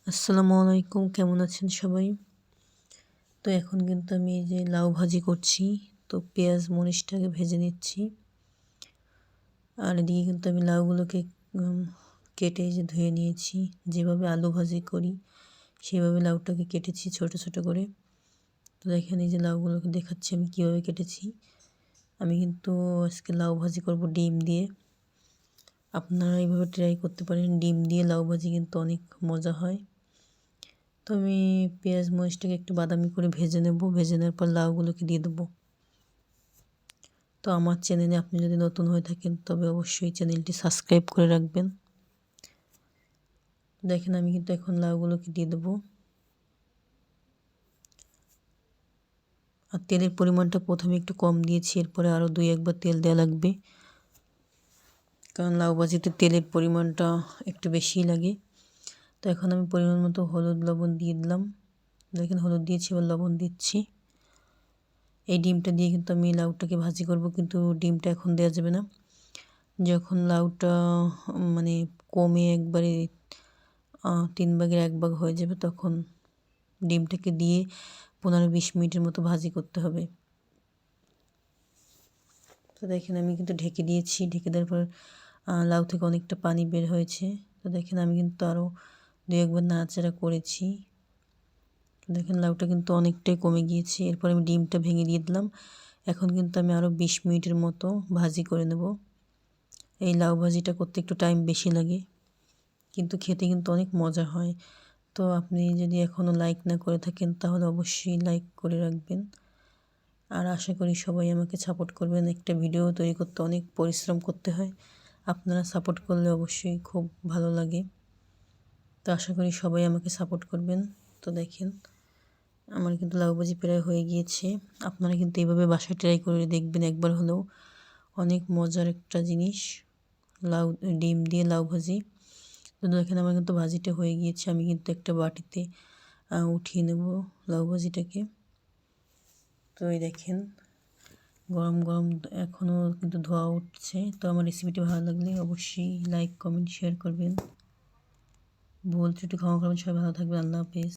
আসসালামু আলাইকুম, কেমন আছেন সবাই? তো এখন কিন্তু আমি এই যে লাউ ভাজি করছি। তো পেঁয়াজ মরিচটাকে ভেজে নিচ্ছি। আর এদিকে কিন্তু আমি লাউগুলোকে কেটে এই যে ধুয়ে নিয়েছি। যেভাবে আলু ভাজি করি সেভাবে লাউটাকে কেটেছি ছোট ছোট করে। তো দেখেন এই যে লাউগুলোকে দেখাচ্ছি আমি কীভাবে কেটেছি। আমি কিন্তু আজকে লাউ ভাজি করব ডিম দিয়ে। আপনারা এইভাবে ট্রাই করতে পারেন, ডিম দিয়ে লাউ ভাজি কিন্তু অনেক মজা হয়। তো আমি পেঁয়াজ মরিচটাকে একটু বাদামি করে ভেজে নেব। ভেজে নেওয়ার পর লাউগুলোকে দিয়ে দেবো। তো আমার চ্যানেলে আপনি যদি নতুন হয়ে থাকেন তবে অবশ্যই চ্যানেলটি সাবস্ক্রাইব করে রাখবেন। দেখেন আমি কিন্তু এখন লাউগুলোকে দিয়ে দেবো। আর তেলের পরিমাণটা প্রথমে একটু কম দিয়েছি, এরপরে আরও 2-1 বার তেল দেওয়া লাগবে, কারণ লাউ ভাজিতে তেলের পরিমাণটা একটু বেশিই লাগে। তো এখন আমি পরিমাণ মতো হলুদ লবণ দিয়ে দিলাম। দেখেন হলুদ দিয়েছি, এবার লবণ দিচ্ছি। এই ডিমটা দিয়ে কিন্তু আমি লাউটাকে ভাজি করব, কিন্তু ডিমটা এখন দেওয়া যাবে না। যখন লাউটা মানে কমে একবারে 3 ভাগের 1 ভাগ হয়ে যাবে তখন ডিমটাকে দিয়ে 15-20 মিনিটের মতো ভাজি করতে হবে। তো দেখেন আমি কিন্তু ঢেকে দিয়েছি। ঢেকে দেওয়ার পর লাউ থেকে অনেকটা পানি বের হয়েছে। তো দেখেন আমি কিন্তু আরও 2-1 বার নাড়াচাড়া করেছি। দেখেন লাউটা কিন্তু অনেকটাই কমে গিয়েছে। এরপর আমি ডিমটা ভেঙে দিয়ে দিলাম। এখন কিন্তু আমি আরও 20 মিনিটের মতো ভাজি করে নেব। এই লাউ ভাজিটা করতে একটু টাইম বেশি লাগে, কিন্তু খেতে কিন্তু অনেক মজা হয়। তো আপনি যদি এখনও লাইক না করে থাকেন তাহলে অবশ্যই লাইক করে রাখবেন। আর আশা করি সবাই আমাকে সাপোর্ট করবেন। একটা ভিডিও তৈরি করতে অনেক পরিশ্রম করতে হয়, আপনারা সাপোর্ট করলে অবশ্যই খুব ভালো লাগে। তো আশা করি সবাই আমাকে সাপোর্ট করবেন। তো দেখেন আমার কিন্তু লাউ ভাজি প্রায় হয়ে গিয়েছে। আপনারা কিন্তু এইভাবে বাসায় ট্রাই করে দেখবেন একবার হলেও। অনেক মজার একটা জিনিস লাউ, ডিম দিয়ে লাউ ভাজি। তো দেখেন আমার কিন্তু ভাজিটা হয়ে গিয়েছে। আমি কিন্তু একটা বাটিতে উঠিয়ে নেব লাউ ভাজিটাকে। তো এই দেখেন গরম গরম এখনও কিন্তু ধোয়া উঠছে। তো আমার রেসিপিটি ভালো লাগলে অবশ্যই লাইক কমেন্ট শেয়ার করবেন। ভুল ত্রুটি ক্ষমা করবেন। সবাই ভালো থাকবেন। আল্লাহ হাফেজ।